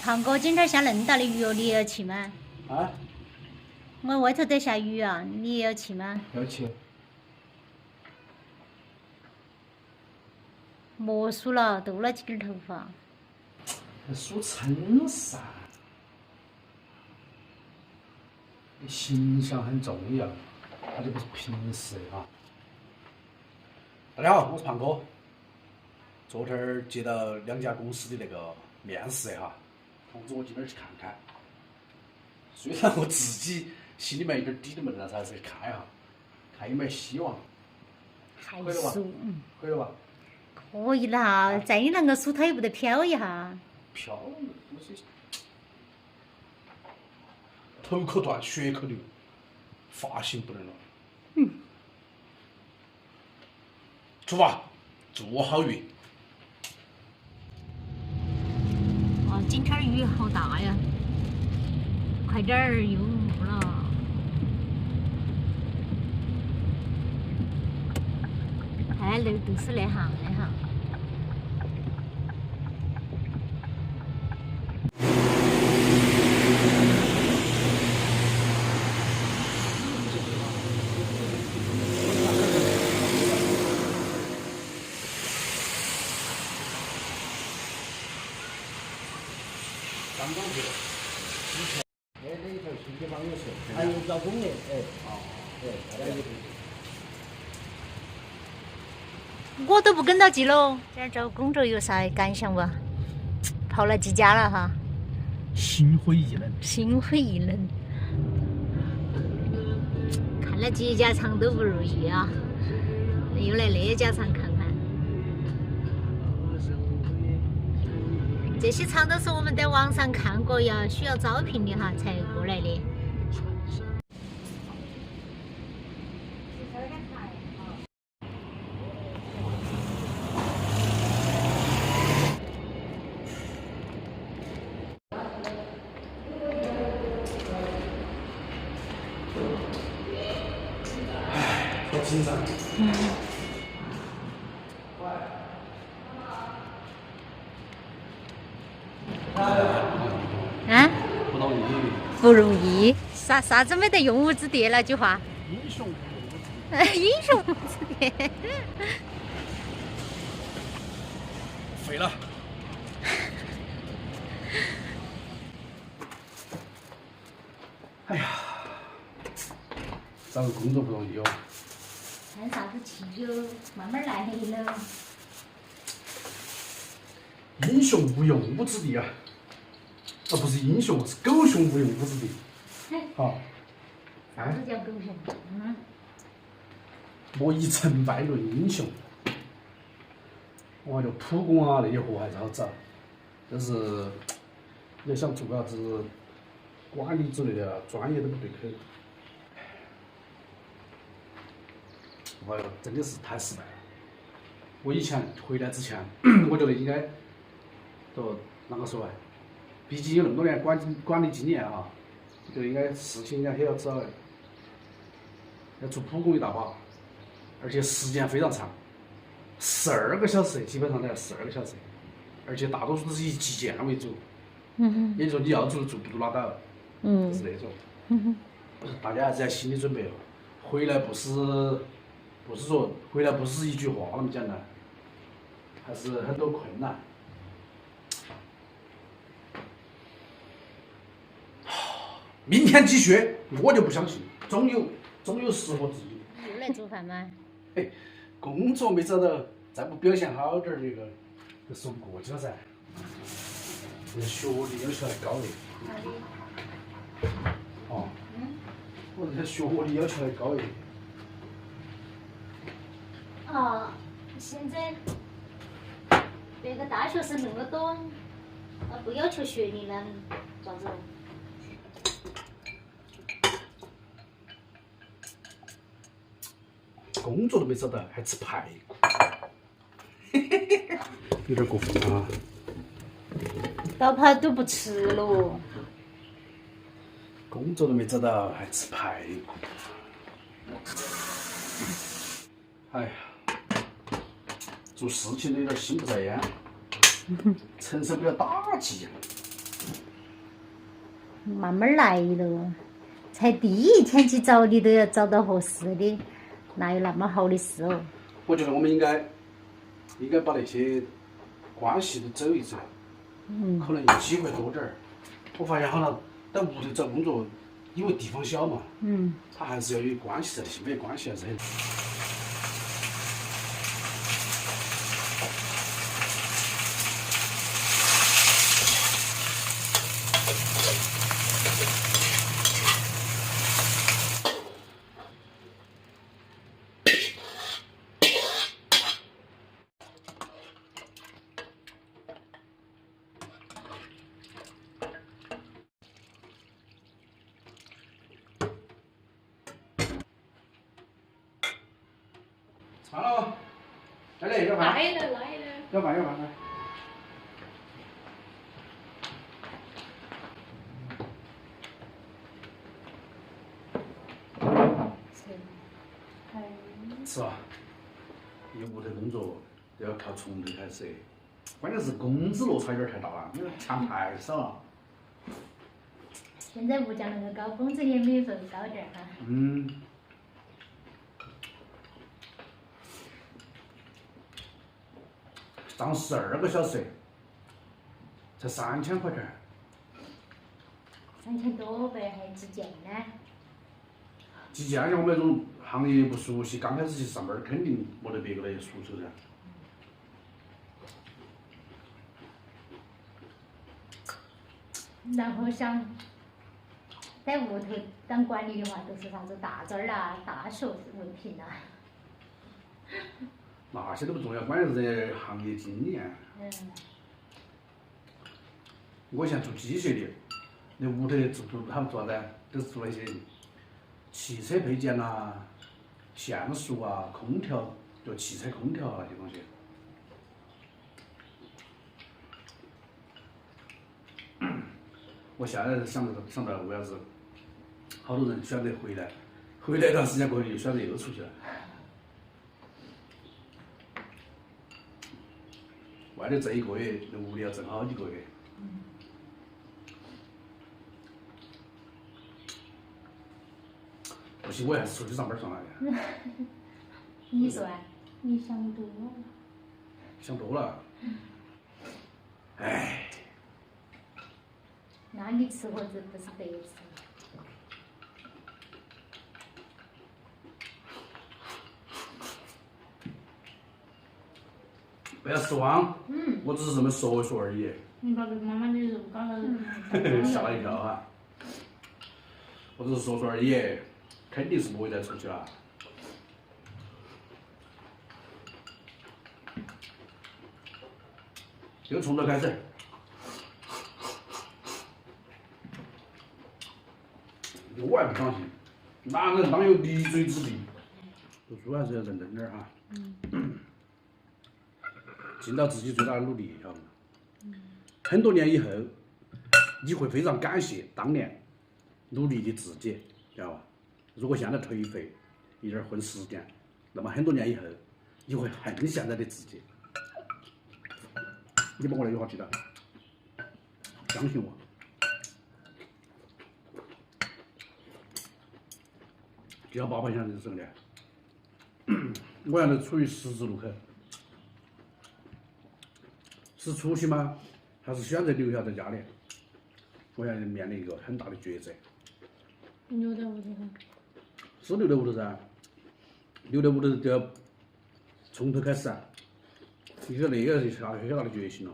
胖哥，今天下恁大的雨哦，你也要去吗？啊？我外头在下雨啊，你也要去吗？要去。莫梳了，多了几根头发。梳衬衫，形象很重要，它就不是平时的哈。大家好，我是胖哥。昨天儿接到2家公司的那个面试哈，通知我今天去看看。虽然我自己心里面有点底的门，但是还是去看一下，看有没有希望。还可以了吧？梳，可以了吧？可以啦，再你啷个梳，它也不得飘一下。漂亮，我是头壳断，血口流，发型不能了。出发，祝我好运。哦，今天雨好大呀，快点儿又雾了。哎，那都是那行的哈。刚刚去，之前那一条新街坊也是，还有招工的，大家也可以。我都不跟到去喽。今儿找工作有啥感想不？跑了几家了哈，心灰意冷。心灰意冷。看了几家厂都不如意啊，又来那家厂看看。这些厂都是我们在网上看过要需要招聘的哈，才过来的。好紧张。啊？不容易。不容易。啥子没得用武之地那句话？英雄无用武之地。英雄武之地。废了。哎呀，找个工作不容易哦。看啥子气就慢慢来了。英雄无用武之地啊！不是英雄，是狗熊无用武之地。好。啥子叫狗熊？莫以成败论英雄。我就普工啊那些活还是好找，但是你想做啥子管理之类的，专业都不对口。哎呦，真的是太失败了。我以前回来之前，我觉得应该，都啷个说啊？毕竟有那么多年管理经验哈，就应该事情应该很要找的。要做普工一大把，而且时间非常长，12个小时，基本上都要12个小时，而且大多数都是以计件为主。也就是说你要做就做，不做拉倒。就是那种。大家还是要心理准备哦，回来不是说回来不是一句话那么简单，还是很多困难。明天继续，我就不相信，总有适合自己的。又来做饭吗？工作没找到，再不表现好点儿，就说不过去了噻。这学历要求还高嘞。哦。我这学历要求还高嘞。哦，现在别个大学生那么多，不要求学历了，咋子？工作都没找到，还吃排骨，有点过分啊！刀排都不吃了。工作都没找到，还吃排骨。哎呀，做事情都有点心不在焉，承受不了打击。慢慢来咯。才第一天去找你都要找到合适的，哪有那么好的事哦？我觉得我们应该把那些关系都走一走，可能有机会多点儿。我发现好了，在屋头找工作，因为地方小嘛，他还是要有关系在，没有关系还是很。好了，来了，要饭。来了。要饭来。是吧？你屋头工作都要靠从头开始，关键是工资落差有点太大了，你钱太少了。现在物价那个高，工资也没有份高点哈。上12个小时，才3000块钱。3000多呗，还计件呢？计件像我们这种行业不熟悉，刚开始去上班肯定没得别个的熟手噻。然后想在屋头当管理的话，都是啥子大专啦、大学文凭啦。那些都不重要，关键是这行业经验。我以前做机械的，那屋头他们做啥子？都是做那些汽车配件啦、线束啊、空调，就汽车空调那些东西。我现在想到为啥子好多人选择回来一段时间过后就选择又出去了。外头挣1个月，那屋里要挣好几个月。不行，我还是出去上班算了。你说啊？你想多了。想多了。唉。那你吃盒子不是白吃？不要失望。我只是这么说一说而已。你把这个妈妈的肉搞了。吓了一跳哈。我只是说说而已，肯定是不会再出去了。又从头开始。我还不相信，男人当有立锥之地。读书还是要认真点哈。尽到自己最大的努力，晓得吗？很多年以后，你会非常感谢当年努力的自己，知道吧？如果现在颓废，一点混时间，那么很多年以后，你会恨现在的自己。你把我那句话记得，相信我。就像爸爸现在这种的，我现在处于十字路口，是出去吗？还是选择留下在家里？我现在面临一个很大的抉择。留在屋头噻。是留在屋头噻，留在屋头就要从头开始啊！你说那个是下很大的决心了，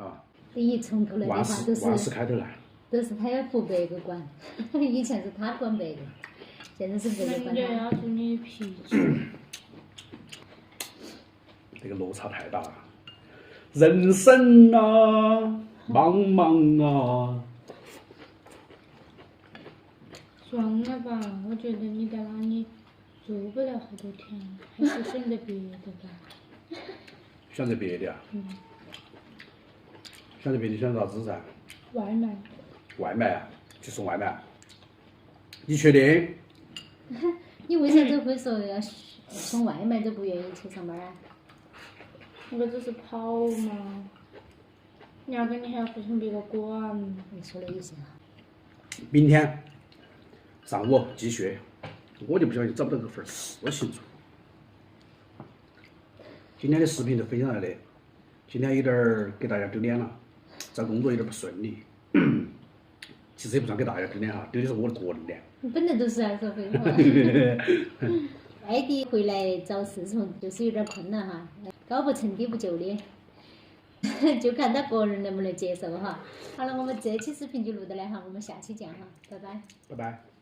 啊！等于从头来的话，万事开头难。都是他要服别个管，以前是他管别个，现在是别个管他。人家要是你的脾气。这个落差太大了。人生啊，茫茫啊。算了吧，我觉得你在那里做不了好多天，还是选择别的吧。选择别的啊？选择别的选择啥子噻？外卖。外卖啊？去送外卖？你确定？你为啥子会说要送外卖都不愿意去上班啊？我只是跑嘛，压根你还要服从别个管。你说的有些哈。明天上午继续，我就不小心找不到个份儿私信做。今天的视频就分享到这里，今天有点儿给大家丢脸了，找工作有点不顺利。其实也不算给大家丢脸哈，丢的是我的个人脸。你本来都是爱说废话。外地回来找事情就是有点困难哈，高不成低不就的，就看他个人能不能接受哈。好了，我们这期视频就录到这哈，我们下期见哈，拜拜。拜拜。